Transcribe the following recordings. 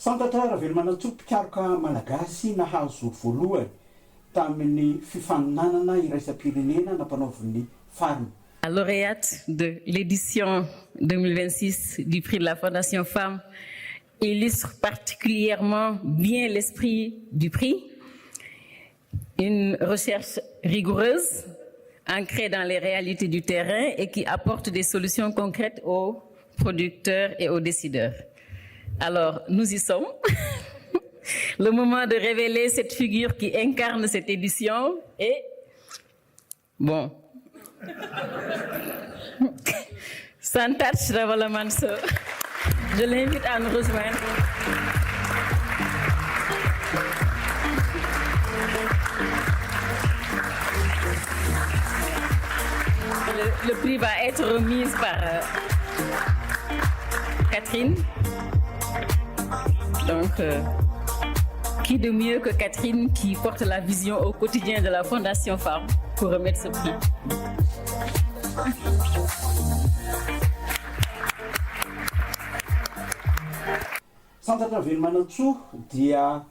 Fantatra raha velo manatsoa mpikaroka malagasy nahazo voalohany tamin'ny fifaninanana iraisam-pirenena nampanaoviny farmy. Lauréate de l'édition 2026 du prix de la Fondation Femmes illustre particulièrement bien l'esprit du prix. Une recherche rigoureuse, ancrée dans les réalités du terrain et qui apporte des solutions concrètes aux producteurs et aux décideurs. Alors, nous y sommes. Le moment de révéler cette figure qui incarne cette édition est... Bon. Santat Ravalamanso. Je l'invite à nous rejoindre. Le prix va être remis par Catherine. Donc, qui de mieux que Catherine qui porte la vision au quotidien de la Fondation Femmes pour remettre ce prix. Santatra velo manatsoa dia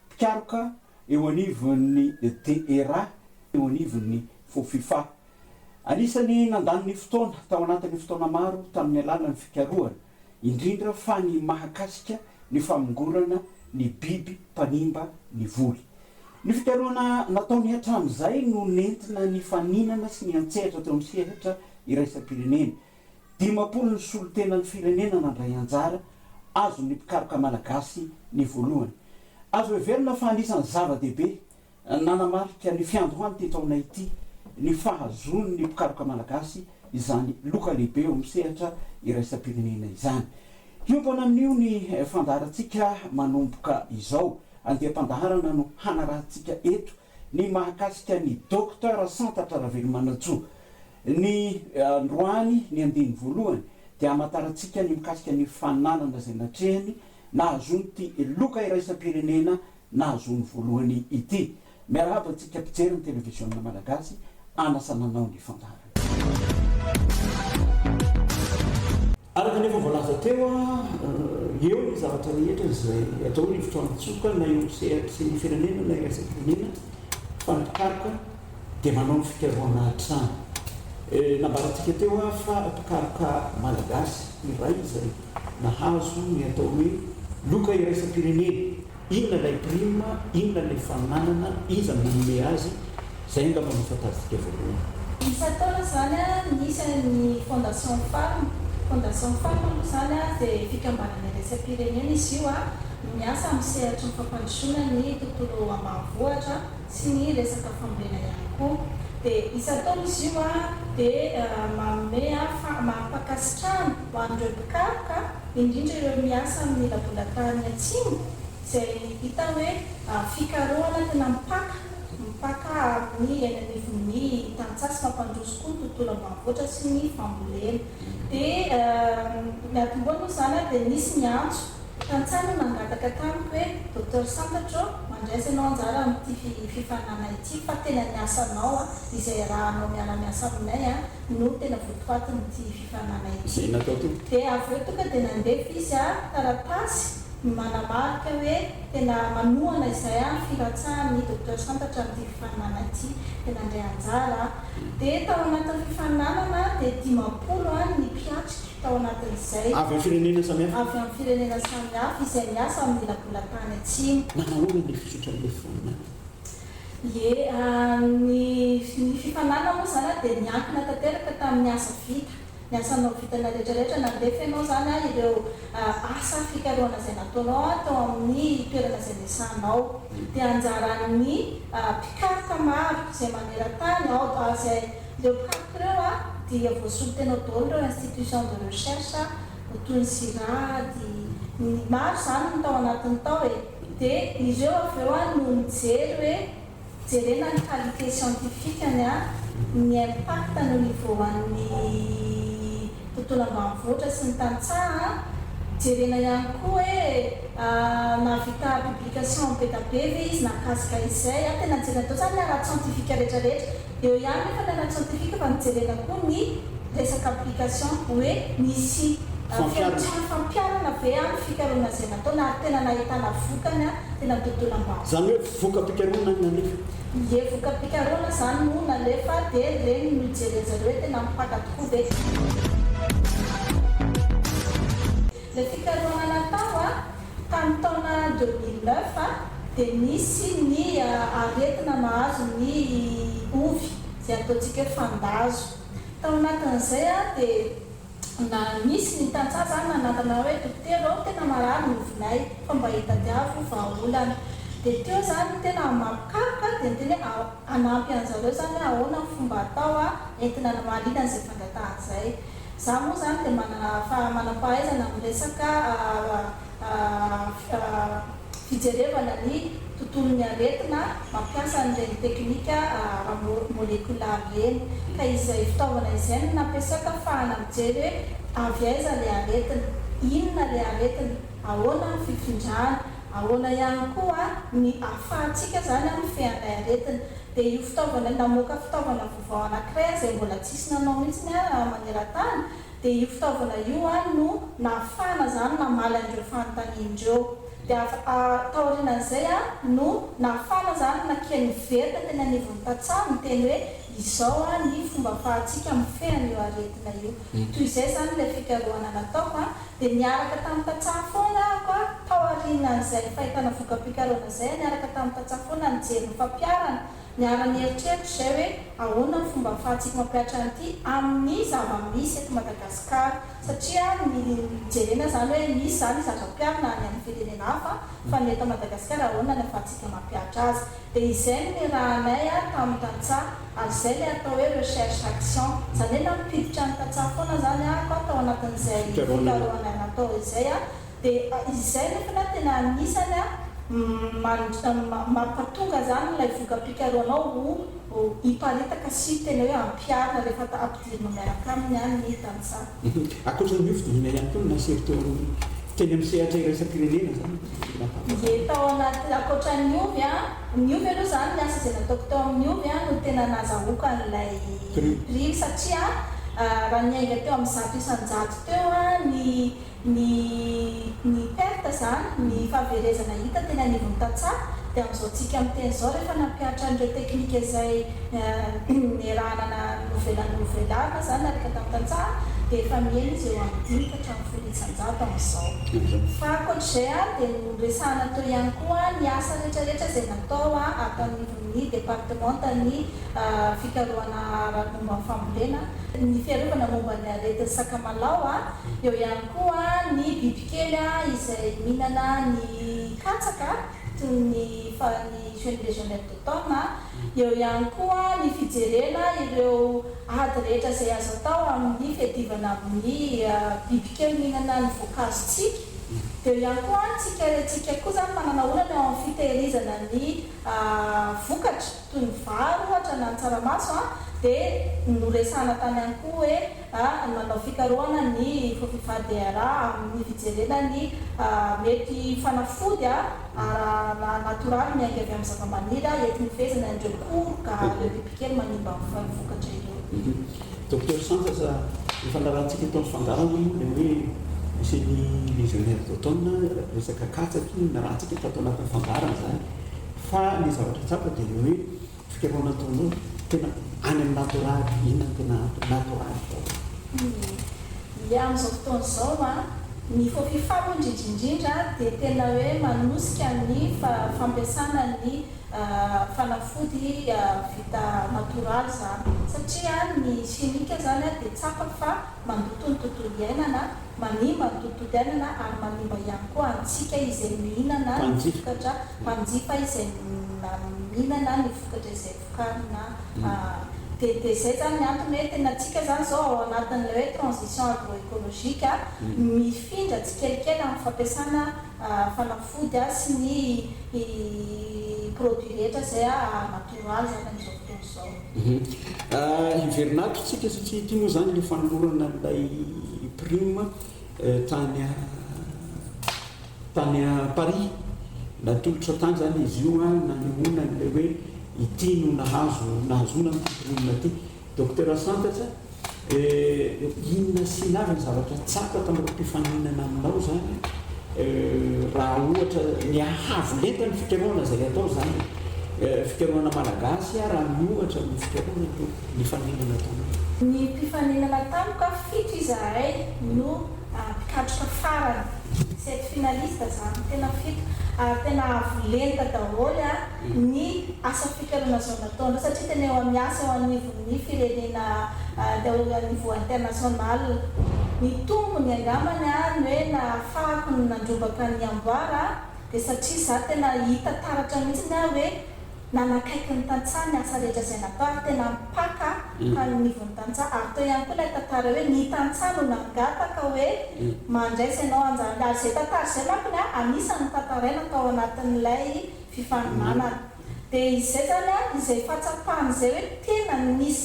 mpikaroka eo anivon'ny DERA, eo anivon'ny FOFIFA. Anisany nandaniny fotoana tao anatin'ny fotoana maro tamin'ny alalan'ny fikarohana, indrindra fa ny mahakasika ny famongorana ny biby mpanimba ny voly. Ny fikarohana nataony hatramin'izay no nentina ny faninana sy ny antsehatra teo amin'ny sehatra iraisam-pirenena. 50 ny solotenan'ny firenena nandray anjara azo ny mpikaroka malagasy ny voalohany. Azo heverina fa anisan'ny zava-dehibe nanamarika ny fiandohany teto aminay ity ny fahazon'ny mpikaroka malagasy izany loka lehibe eo amin'ny sehatra iraisam-pirenena izany. Hiompana amin'io ny fandaharantsika manomboka izao, andeha-pandaharana no hanarahantsika eto ny mahakasika ny Docteur Santatra Ravelo Manatsoa. Ny androany ny andiny voalohany dia amatarantsika ny mikasika ny fananana zay natrehany nahazony ty loka iraisam-pirenena nahazony voalohany ity. Miarahaba antsika mpijery ny televisionna malagasy anasananao ny fandaharana. Araka nefa voalaza teo eo ny zavatra rehetra zay atao ny fotoanatsoka na eo sehatra sy ny firenena na iraisam-pirenena fa ny mpikaroka dia manao ny fikarohana hatrany. Nambarantsika teo fa mpikaroka malagasy iray zay nahazo ny atao hoe loka iraisam-pirenena. Inona lay prima, inona lay fananana, iza manome azy, zay nga manofatantsika voalohany. Isataona zany nisy ny Fondation Femmes. Fondation Femmes zany dia fikambanana iraisam-pirenena izy io miasa amin'ny sehatra ny fampandrosoana ny tontolo ambanivohitra sy ny resaka fambolena ihany koa. Dia isataona izy io dia manome mampakasitrahana ho an'ireo mpikaroka indrindra ireo miasa amin'ny labolatany atsimo zay hita hoe fikarohana tena mipaka amin'ny ainanivon'ny tantsasy mampandroso koa ny tontolo ambanivohitra sy ny fambolena. Dia natomboana zany dia nisy ny antso tantsano nangataka tamiko hoe Docteur Santatra mandraisa ianao anjara amin'ity fifanana ity fa tena niasanao izay raha anao miara-miasa aminay no tena votoatin'ity fifanana ity. Dia avy eo tonga dia nandefa izy taratasy manamarika hoe tena manohana izay firatsahan'ny Docteur Santatra amin'ity fifanana ity tena andray anjara. Dia tao anatin'ny fifananana dia 50 ny mpiatrika tao anatin'izay avy amin'ny firenena samihafa. Avy amin'ny firenena samihafa izay miasa amin'ny labolatany atsimo. Nanahoana ny fisotran'ilay fifanana? Ny fifanana moa zany dia niankina tanteraka tamin'ny asa vita. Ny asanao vitana rehetrarehetra nandefa ianao zany ireo asa fikarohana izay nataonao tao amin'ny toerana izay niasanao. Dia anjaran'ny mpikaroka maro izay maneran-tany ao izay ireo mpikaroka ireo dia voasolo tena daholo ireo institution de recherche toy ny Sirady ny maro zany no tao anatiny tao e. Dia ireo avy eo no mijery hoe jerena ny qualité scientifique ny impact no niveau an'ny tontolo ambanivohitra sy ny tantsaha. Jerena ihany koa hoe navita publication be da be ve izy nakasika izay tena jerena tao zany araha scientifique rehetrarehetra. Eo ihany nefa ny araha scientifique fa mijerena koa ny resaka application hoe misy fampiarana marina ve amin'ny fikaroana izay nataona ary tena nahitana vokany a tena tontolo ambany. Zany hoe voka-pikaroana nalefa. Ie voka-pikaroana zany no nalefa dia reny no jerenjareo hoe tena mipaka tokoa ve. Le fikaroana natao a tamin'ny taona 2009 dia nisy ny aretina mahazo ny ovy izay ataontsika hoe fandazo. Tao anatin'izay a dia nisy ny tantsaha zany nanantana hoe dokotera tena marary ny ovinay fa mba hitadiavo vahaolana. Dia teo zany tena mampikaroka dia teny hoe anampy an'zareo zany hoe ahoana ny fomba atao a entina namalina an'izay fangatahazay. Zaho moa zany dia manam-pahaizana amin'ny resaka fijerevana ny tontolon'ny aretina mampiasa an'ireny teknika molekulary reny. Ka izay fitaovana izay no nampiasaka ahafahana mijery hoe avy aiza ilay aretina, inona ilay aretina, ahoana ny fifindrana, ahoana ihany koa ny ahafahantsika zany amin'ny fean'ilay aretina. Dia io fitaovana namoaka fitaovana vaovao anankiray izay mbola tsisy nanao mihitsy maneran-tany. Dia io fitaovana io no nahafahana zany namaly an'ireo fanontanian'ireo. Dia taorian'izay no nahafahana zany nakiany verina tena anivon'ny tantsaha miteny hoe izao ny fomba ahafahantsika mifeana io aretina io. Toy izay zany ilay fikarohana nataoko dia niaraka tamin'ny tantsaha foana ako taorian'izay fahitana voka-pikarohana izay niaraka tamin'ny tantsaha foana nijery ny fampiarana. Niarany eritreritry izay hoe ahoana ny fomba ahafahantsika mampiatra an'ity amin'ny zava-misy eto Madagasikara. Satria mijerena zany hoe misy zany zava-piarana any amin'ny firenena hafa fa ny eto Madagasikara ahoana ny ahafahantsika mampiatra azy. Dia izay no nirahanay tamin'ny tantsaha ary izay ilay atao hoe recherche action. Zany hoe nampiditra ny tantsaha foana zany ako atao anatin'izay fikarohana natao izay dia izay nefa tena anisany mampatonga zany ilay voka-pikaroanao ho hiparitaka sy tena hoe ampiarina rehefa ampidirina miaraka aminy ny tantsaha. Akoatran'io fidinina ihany koa nasery teo teny amin'ny sehatra iraisam-pirenena zany. Ie tao anaty akoatran'ny ovy ny ovy aloha zany ny asa izay nataoko teo amin'ny ovy no tena nazahoaka n'ilay prix satria raha niainga teo amin'ny zato isan-jato teo ny perte zany ny fahaverezana hita tena anivon'ny tantsaha. Dia amin'izao tsika amin'ny teny izao rehefa nampiatra an'ireo teknika izay nirahana novelarina zany nareka tamin'ny tantsaha dia efa mihaino izy eo amin'ny 5 ka hatramin'ny 10 isan-jato amin'izao. Fa ankoatr'izay dia noresahana teo ihany koa ny asa rehetrarehetra izay natao ato anivon'ny departementan'ny fikarohana ara-momba ny fambolena, ny fiarovana momba ny aretin'ny sakamalao eo ihany koa ny bibikely izay mihinana ny katsaka toy ny jeune légionnaire d'automne. Eo ihany koa ny fijerena ireo ady rehetra izay azo atao amin'ny fiadivana amin'ny bibikely mihinana ny voankazotsika. Dia eo ihany koa tsika koa zany manana olana eo amin'ny fitehirizana ny vokatra toy ny vary ohatra na ny tsaramaso dia noresahana tany ihany koa hoe manao fikarohana ny fofivadera amin'ny fijerena ny mety fanafody natoraly miainga avy amin'ny zava-maniry entin'ny fehezana an'ireo koroka ireo bibikely manimba amin'ny vokatra ireo. Docteur Santsa ifanarahantsika eto amin'ny fangarana ilay hoe misy ny légionnaire d'automne resaka katsaky narahantsika tato anatin'ny fangarana zany fa ny zavatra tsapa dia hoe fikarohana ataonao tena any amin'ny natoraly inona tena natoraly tao. Ia amin'izao fotoana izao ny fofifamo indrindrindrindra dia tena hoe manosika ny fampiasana ny fanafody vita natoraly zany satria ny chimique zany dia tsapa fa mandoto ny tontolo iainana, manimba ny tontolo iainana ary manimba ihany koa antsika izay mihinana ny vokatra mpanjifa izay mihinana ny vokatra izay vokarina. Dia izay zany ny antony hoe tena tsika zany zao ao anatin'ilay hoe transition agroécologique mifindra tsikelikely amin'ny fampiasana fanafody sy ny produit rehetra izay natoraly zany amin'izao fotoana izao. Hiverinatro tsika satria ity moa zany ilay fanolorana ilay prime tany Paris natolotra tany zany izy io nanehoana ilay hoe ity no nahazona ny prime ity. Docteur Santsa inona sy navy ny zavatra tsapa tamin'ireo mpifaninana aminao zany raha ohatra ny ahavolenta ny fikaroana zay atao zany fikaroana malagasy raha miohatra ny fikaroana ny faninana taminao. Ny mpifaninana tamiko fito izahay no mpikatroka farany 7 finalista zany tena fito ary tena avolenta daholo ny asa fikaroana zao nataondreo satria tena eo miasa eo anivon'ny firenena niveau international ny tombony angamany ny hoe nahafahako nandrobaka ny amboara dia satria za tena hita taratra mihitsy na hoe nanakaiky ny tantsaha ny asa rehetra izay natao ary tena mipaka ka nivon'ny tantsaha ary tao ihany koa ilay tantara hoe ny tantsaha no nangataka hoe mandraisa ianao anjara ary izay tantara izay mampiny anisan'ny tantaraina tao anatin'ilay fifaninanana dia izay zany izay fahatsapahana izay hoe tena nisy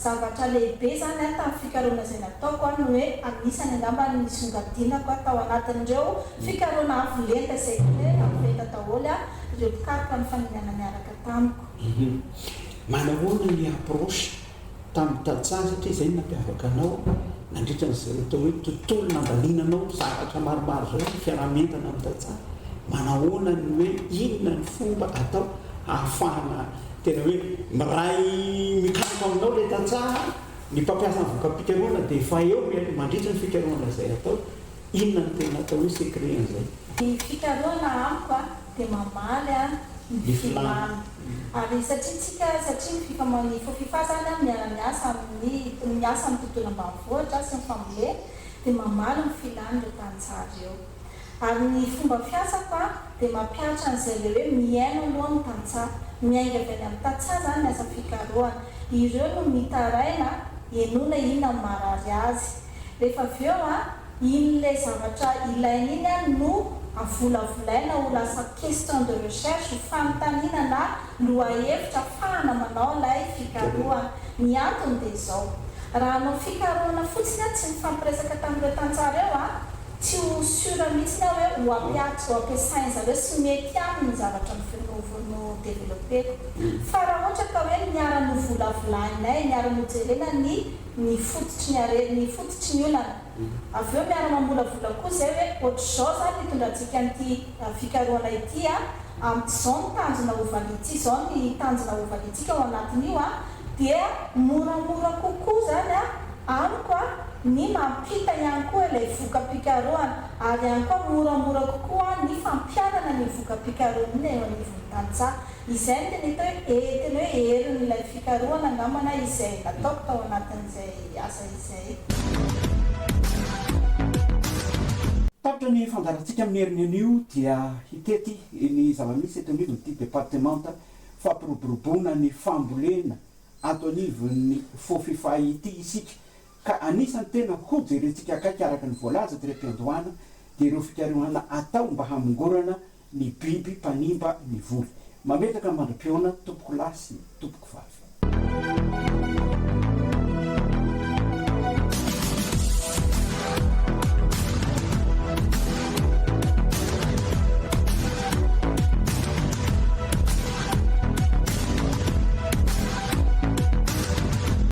zavatra lehibe zany tamin'ny fikaroana izay nataoko no hoe anisany angamba nisongadinako tao anatin'ireo fikaroana avolenta izay avolenta daholo ireo mpikaroka ny faninana miaraka tamiko. Manahoana ny approche tamin'ny tantsaha satria izay nampiavaka anao nandritra n'izay atao hoe tontolo nandalinanao zavatra maromaro zao fiarahamentana amin'ny tantsaha. Manahoana ny hoe inona ny fomba atao ahafahana tena hoe miray mikaroka aminao ilay tantsaha ny mpampiasa ny voka-pikaroana dia efa eo mandritra ny fikaroana izay atao. Inona ny tena atao hoe secret an'izay? Ny fikaroana amiko dia mamaly ny filamy ary satria ny fifa zany miara-miasa miasa amin'ny tontolo ambanivohitra sy ny fambolena dia mamaly ny filany ireo tantsaha ireo. Ary ny fomba fiasako dia mampianatra an'izay hoe miaino aloha ny tantsaha miainga avy any amin'ny tantsaha zany ny asa fikaroana ireo no mitaraina enona inona marary azy rehefa avy eo in'ilay zavatra ilaina iny no avolavolaina ho lasa question de recherche fanontaniana na lohahevitra fahana manao ilay fikaroana. Ny antony dia izao raha anao fikaroana fotsiny tsy mifampiresaka tamin'ireo tantsaha ireo tsy ho sura mihitsy hoe ho ampiasainy zareo sy mety aminy zavatra no développeko fa raha ohatra ka hoe niara-no volavolaninay niara-no jerena ny fototry ny olana avy eo miara mamolavola koa zay hoe ohatr'izao zany nitondratsika n'ity fikaroana ity zao ny tanjona ovalitsy zao ny tanjona ovalitsika ao anatin'io dia moramora kokoa zany amiko ny mampita ihany koa ilay voka-pikaroana ary ihany koa moramora kokoa ny fampianana ny voka-pikaroana eo anivon'ny tantsaha. Izay no tena hoe herin'ilay fikaroana angambana izay nataoko tao anatin'izay asa izay. Tapitra ny fandarantsika amin'ny herin'ny anio dia hitety ny zava-misy eto anivon'ity departemanta fampiroboroboana ny fambolena ato anivon'ny faux ity isika ka anisany tena hojerentsika akaiky araka ny voalaza ty rempiandohana dia ireo fikaroana atao mba hamongorana ny biby mpanimba ny voly. Mametaka mandram-piona tompoko lahy sy tompoko vavy.